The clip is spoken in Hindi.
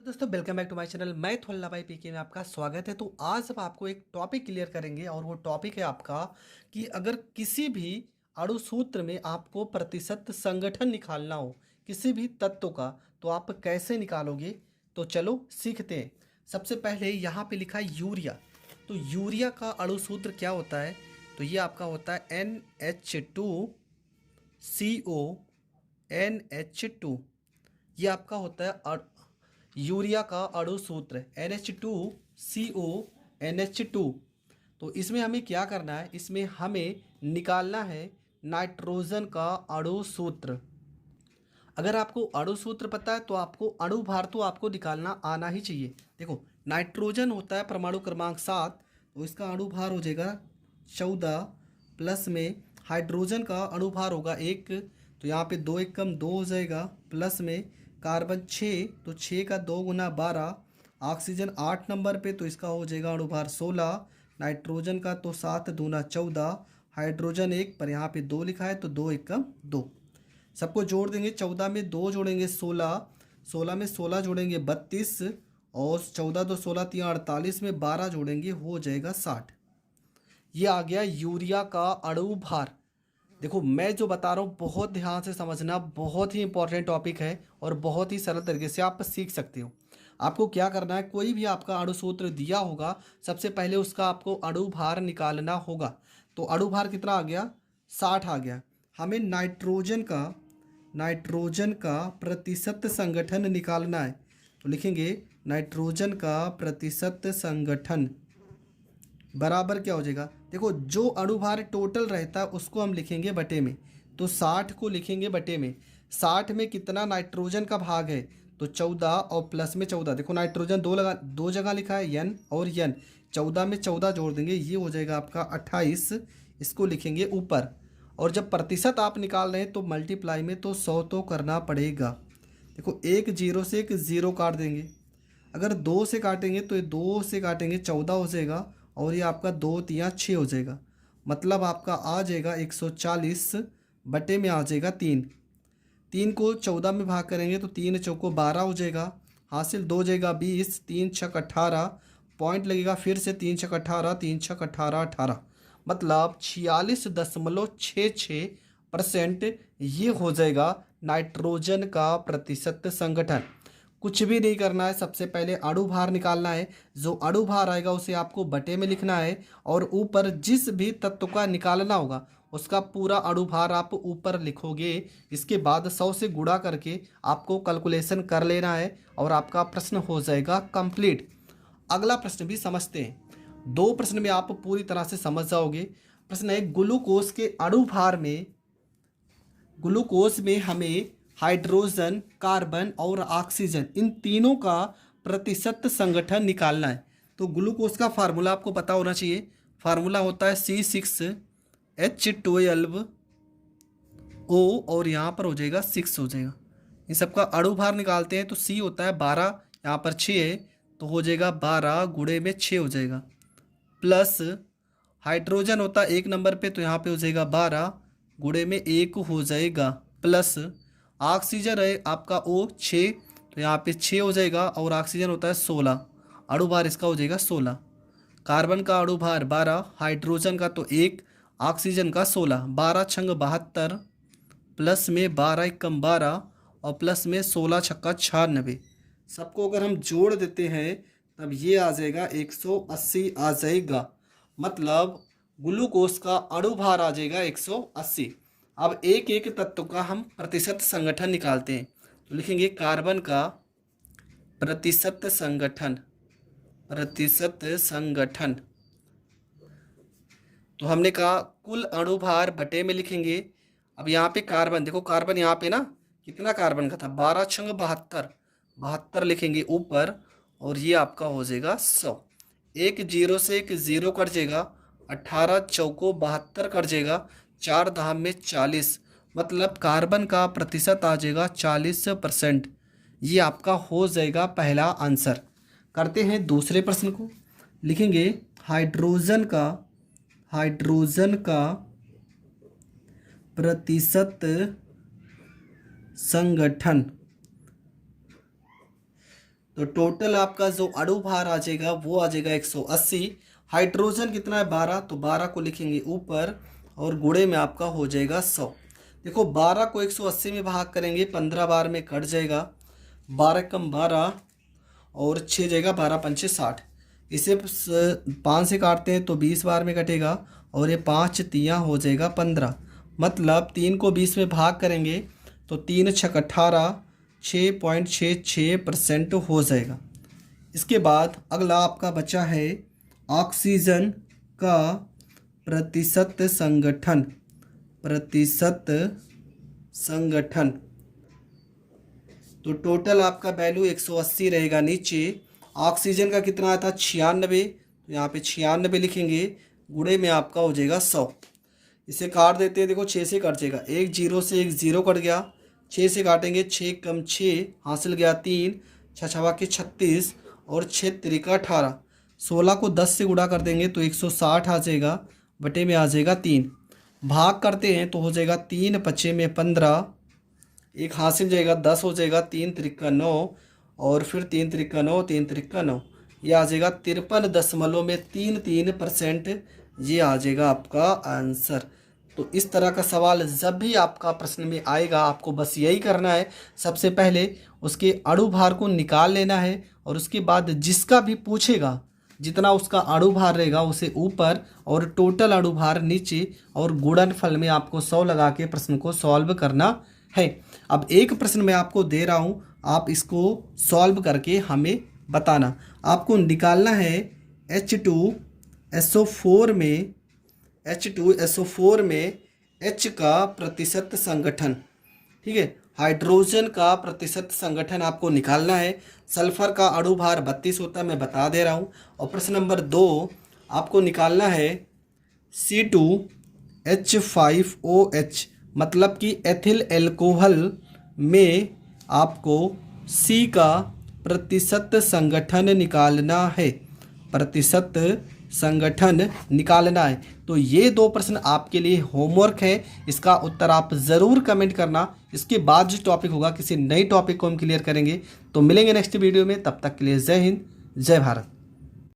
दोस्तों welcome back to my channel. मैं थोल्ला भाई पीके में आपका स्वागत है। तो आज हम आपको एक टॉपिक क्लियर करेंगे और वो टॉपिक है आपका कि अगर किसी भी अणु सूत्र में आपको प्रतिशत संगठन निकालना हो किसी भी तत्व का, तो आप कैसे निकालोगे। तो चलो सीखते हैं। सबसे पहले यहाँ पे लिखा है यूरिया। तो यूरिया का अणु सूत्र क्या होता है? तो ये आपका होता है NH2CO NH2। ये आपका होता है यूरिया का अणु सूत्र NH2CO NH2। तो इसमें हमें क्या करना है, इसमें हमें निकालना है नाइट्रोजन का अणु सूत्र। अगर आपको अणु सूत्र पता है तो आपको अणु भार तो आपको निकालना आना ही चाहिए। देखो, नाइट्रोजन होता है परमाणु क्रमांक 7, तो इसका अणु भार हो जाएगा 14, प्लस में हाइड्रोजन का अणु भार होगा 1, तो यहाँ पे 2 1 कम 2 हो जाएगा, प्लस में कार्बन 6, तो 6 का 2 गुना 12, ऑक्सीजन 8 नंबर पे, तो इसका हो जाएगा अणु भार 16, नाइट्रोजन का तो 7 दूना 14, हाइड्रोजन 1 पर यहाँ पे 2 लिखा है तो 2 1 कम 2। सबको जोड़ देंगे, 14 में 2 जोड़ेंगे 16, 16 में 16 जोड़ेंगे 32, और 14 2 16 3 48 में 12 जोड़ेंगे हो जाएगा 60। ये आ गया यूरिया का अणु भार। देखो, मैं जो बता रहा हूँ बहुत ध्यान से समझना, बहुत ही इंपॉर्टेंट टॉपिक है और बहुत ही सरल तरीके से आप सीख सकते हो। आपको क्या करना है, कोई भी आपका अणु सूत्र दिया होगा, सबसे पहले उसका आपको अणु भार निकालना होगा। तो अणु भार कितना आ गया? 60 आ गया। हमें नाइट्रोजन का प्रतिशत संगठन निकालना है, तो लिखेंगे नाइट्रोजन का प्रतिशत संगठन बराबर क्या हो जाएगा। देखो, जो अणुभार टोटल रहता है उसको हम लिखेंगे बटे में, तो 60 को लिखेंगे बटे में। 60 में कितना नाइट्रोजन का भाग है, तो 14, और प्लस में 14। देखो, नाइट्रोजन दो जगह लिखा है, एन और एन, 14 में 14 जोड़ देंगे, ये हो जाएगा आपका 28, इसको लिखेंगे ऊपर। और जब प्रतिशत आप निकाल रहे हैं तो मल्टीप्लाई में तो 100 तो करना पड़ेगा। देखो, एक जीरो से एक ज़ीरो काट देंगे, अगर 2 से काटेंगे तो ये 2 से काटेंगे 14 हो जाएगा, और ये आपका 2 तिया 6 हो जाएगा। मतलब आपका आ जाएगा 140 बटे में आ जाएगा 3। 3 को 14 में भाग करेंगे तो 3 चौको 12 हो जाएगा, हासिल 2 जाएगा 20, 3 छक 18, पॉइंट लगेगा फिर से 3 छक 18, 3 छक 18 18, मतलब 46.66% ये हो जाएगा नाइट्रोजन का प्रतिशत संगठन। कुछ भी नहीं करना है, सबसे पहले अणु भार निकालना है। जो अणु भार आएगा उसे आपको बटे में लिखना है, और ऊपर जिस भी तत्व का निकालना होगा उसका पूरा अणु भार आप ऊपर लिखोगे। इसके बाद 100 से गुणा करके आपको कैलकुलेशन कर लेना है और आपका प्रश्न हो जाएगा कंप्लीट। अगला प्रश्न भी समझते हैं। 2 प्रश्न में आप पूरी तरह से समझ जाओगे। प्रश्न है, ग्लूकोज के अणु भार में, ग्लूकोज में हमें हाइड्रोजन, कार्बन और ऑक्सीजन, इन तीनों का प्रतिशत संगठन निकालना है। तो ग्लूकोज का फार्मूला आपको पता होना चाहिए। फार्मूला होता है C6H12O, और यहाँ पर हो जाएगा 6 हो जाएगा। इन सबका अणु भार निकालते हैं तो C होता है 12, यहाँ पर 6 है तो हो जाएगा 12 गुणे में 6 हो जाएगा, प्लस हाइड्रोजन होता है 1 नंबर पे, तो यहाँ पे हो जाएगा 12 गुणे में 1 हो जाएगा, प्लस ऑक्सीजन है आपका O 6, तो यहाँ पे 6 हो जाएगा, और ऑक्सीजन होता है 16, अणु भार इसका हो जाएगा 16। कार्बन का अणु भार 12, हाइड्रोजन का तो 1, ऑक्सीजन का 16, 12 छंग 72, प्लस में 12 एकम 12, और प्लस में 16 छक्का 96। सबको अगर हम जोड़ देते हैं तब ये आ जाएगा 180 आ जाएगा। मतलब ग्लूकोज का अणु भार आ जाएगा 180। अब एक एक तत्व का हम प्रतिशत संगठन निकालते हैं, तो लिखेंगे कार्बन का प्रतिशत संगठन, प्रतिशत संगठन। तो हमने कहा कुल अणु भार बटे में लिखेंगे। अब यहाँ पे कार्बन, देखो कार्बन यहाँ पे ना कितना कार्बन का था, 12 छंग 72, 72 लिखेंगे ऊपर, और ये आपका हो जाएगा 100। एक जीरो से एक जीरो कट जाएगा, 18 चौको 72 कट जाएगा, 4 धाम में 40, मतलब कार्बन का प्रतिशत आ जाएगा 40%। ये आपका हो जाएगा पहला आंसर। करते हैं दूसरे प्रश्न को। लिखेंगे हाइड्रोजन का प्रतिशत संगठन तो टोटल आपका जो अणु भार आ जाएगा वो आ जाएगा 180। हाइड्रोजन कितना है 12, तो 12 को लिखेंगे ऊपर और गुणे में आपका हो जाएगा 100। देखो 12 को 180 में भाग करेंगे 15 बार में कट जाएगा, 12 कम 12 और 6 जाएगा, 12 पंचे 60। इसे 5 से काटते हैं तो 20 बार में कटेगा और ये 5 तियाँ हो जाएगा 15। मतलब 3 को 20 में भाग करेंगे तो 3 छक 18, 6.66% हो जाएगा। इसके बाद अगला आपका बचा है ऑक्सीजन का प्रतिशत संगठन। प्रतिशत संगठन तो टोटल आपका वैल्यू 180 रहेगा नीचे। ऑक्सीजन का कितना आता है 96, तो यहाँ पे 96 लिखेंगे, गुणे में आपका हो जाएगा 100। इसे काट देते हैं, देखो 6 से कट जाएगा, एक जीरो से एक जीरो कट गया, 6 से काटेंगे 6 कम 6 हासिल गया 3, 6 छवा के 36 और 6 तिरिका 18। 16 को 10 से गुणा कर देंगे तो 160 आ जाएगा, बटे में आ जाएगा 3। भाग करते हैं तो हो जाएगा 3 पचे में 15, एक हासिल जाएगा 10 हो जाएगा, 3 तिरिका 9 और फिर 3 तिरिका 9, 3 तिरिका 9, ये आ जाएगा 53.33%। ये आ जाएगा आपका आंसर। तो इस तरह का सवाल जब भी आपका प्रश्न में आएगा आपको बस यही करना है, सबसे पहले उसके अणु भार को निकाल लेना है और उसके बाद जिसका भी पूछेगा जितना उसका अणु भार रहेगा उसे ऊपर और टोटल अणु भार नीचे और गुणनफल में आपको 100 लगा के प्रश्न को सॉल्व करना है। अब एक प्रश्न मैं आपको दे रहा हूँ, आप इसको सॉल्व करके हमें बताना। आपको निकालना है H2SO4 में H का प्रतिशत संगठन। ठीक है, हाइड्रोजन का प्रतिशत संगठन आपको निकालना है। सल्फर का अणु भार 32 होता है, मैं बता दे रहा हूँ। और प्रश्न नंबर 2 आपको निकालना है C2H5OH, मतलब कि एथिल एल्कोहल में आपको C का प्रतिशत संगठन निकालना है। प्रतिशत संगठन निकालना है। तो ये 2 प्रश्न आपके लिए होमवर्क है, इसका उत्तर आप ज़रूर कमेंट करना। इसके बाद जो टॉपिक होगा किसी नई टॉपिक को हम क्लियर करेंगे। तो मिलेंगे नेक्स्ट वीडियो में, तब तक के लिए जय हिंद जय भारत।